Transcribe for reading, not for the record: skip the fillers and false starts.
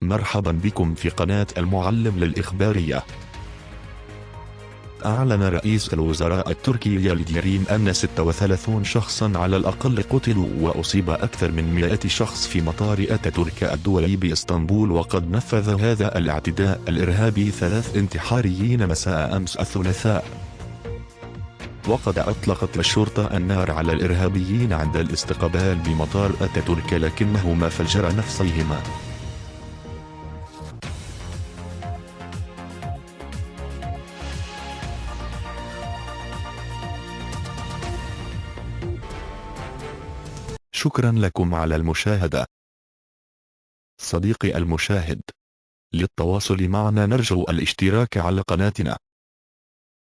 مرحبا بكم في قناة المعلم للإخبارية. أعلن رئيس الوزراء التركي يلدريم أن 36 شخصا على الأقل قتلوا وأصيب أكثر من 100 شخص في مطار أتاتورك الدولي بإسطنبول، وقد نفذ هذا الاعتداء الإرهابي 3 انتحاريين مساء أمس الثلاثاء. وقد أطلقت الشرطة النار على الإرهابيين عند الاستقبال بمطار أتاتورك، لكنهما فجر نفسيهما. شكرا لكم على المشاهدة. صديقي المشاهد، للتواصل معنا نرجو الاشتراك على قناتنا.